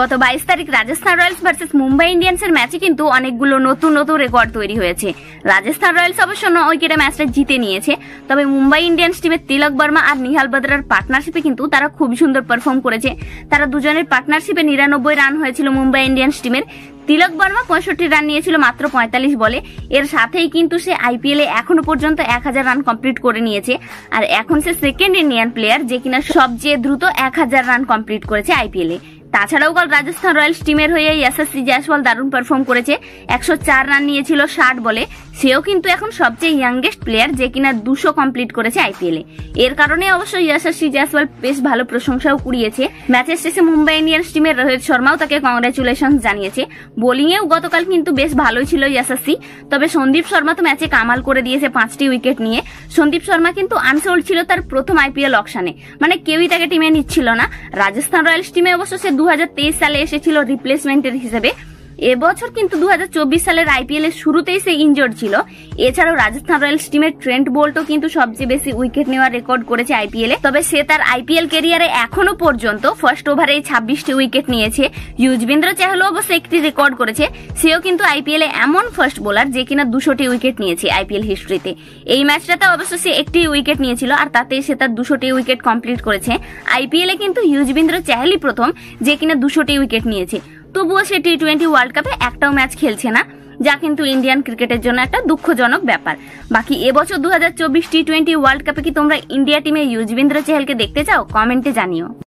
গত 22 তারিখ Rajasthan Royals versus Mumbai ইন্ডিয়ান্সের ম্যাচে কিন্তু অনেকগুলো নতুন নতুন রেকর্ড তৈরি হয়েছে। রাজস্থান রয়্যালস অবশ্য 9 উইকেটে ম্যাচটা জিতে নিয়েছে, তবে মুম্বাই ইন্ডিয়ান্স টিমের তিলক বর্মা আর নিহাল বদ্রার পার্টনারশিপে কিন্তু তারা খুব সুন্দর পারফর্ম করেছে। তারা দুজনের পার্টনারশিপে 99 রান হয়েছিল মুম্বাই ইন্ডিয়ান্স টিমের। তিলক বর্মা 65 রান নিয়েছিল মাত্র 45 বলে। এর সাথেই কিন্তু সে আইপিএলে এখনো পর্যন্ত 1000 রান কমপ্লিট করে নিয়েছে, আর এখন সে সেকেন্ড ইন্ডিয়ান প্লেয়ার যে কিনা সবচেয়ে দ্রুত 1000 রান কমপ্লিট করেছে আইপিএলে। তাছাড়াও কাল রাজস্থান রয়্যালস টিমের হয়ে ইয়াশাস্বী জয়সওয়াল দারুণ পারফর্ম করেছে, 104 রান নিয়েছিল 60 বলে। সেও কিন্তু এখন সবচেয়ে ইয়াংগেস্ট প্লেয়ার যে কিনা 200 কমপ্লিট করেছে আইপিএলে। এর কারণে অবশ্য ইয়াশাস্বী জয়সওয়াল বেশ ভালো প্রশংসাও কুড়িয়েছে। ম্যাচের শেষে মুম্বাই ইন্ডিয়ান্স টিমের রোহিত শর্মাও তাকে কংগ্রাচুলেশন জানিয়েছে। বোলিংয়েও গতকাল কিন্তু বেশ ভালোই ছিল ইয়াশাস্বী, তবে সন্দীপ শর্মা তো ম্যাচে কামাল করে দিয়েছে 5টি উইকেট নিয়ে। সন্দীপ শর্মা কিন্তু আনসোল্ড ছিল তার প্রথম আইপিএল অকশনে, মানে কেউই তাকে টিমে নিচ্ছিল না। রাজস্থান রয়্যালস টিমে অবশ্য সে 2023 সালে এসেছিল রিপ্লেসমেন্টের হিসেবে। এবছর কিন্তু 2024 সালের আইপিএল এর শুরুতেই সে ইনজোর্ড ছিল। এছাড়াও রাজস্থান রয়্যালস টিমের ট্রেন্ট বোল্টও কিন্তু সবচেয়ে বেশি উইকেট নেওয়ার রেকর্ড করেছে আইপিএলে, তবে সে তার আইপিএল ক্যারিয়ারে এখনো পর্যন্ত ফার্স্ট ওভারে 26টি উইকেট নিয়েছে। যুজবেন্দ্র চাহলও অবশ্য একটি রেকর্ড করেছে, সেও কিন্তু আইপিএলে এমন ফার্স্ট বোলার যে কিনা 200টি উইকেট নিয়েছে আইপিএল হিস্ট্রিতে। এই ম্যাচটাতে অবশ্য সে একটি উইকেট নিয়েছিল, আর তাতে সে তার 200টি উইকেট কমপ্লিট করেছে। আইপিএলে কিন্তু যুজবেন্দ্র চাহলই প্রথম যে কিনা 200টি উইকেট নিয়েছে। তবুও সে টি20 ওয়ার্ল্ড কাপে একটাও ম্যাচ খেলছে না, যা কিন্তু ইন্ডিয়ান ক্রিকেটের জন্য একটা দুঃখজনক ব্যাপার। বাকি এবছর 2024 টি20 ওয়ার্ল্ড কাপে কি তোমরা ইন্ডিয়া টিমে যুজবেন্দ্র চাহলকে দেখতে চাও? কমেন্টে জানিও।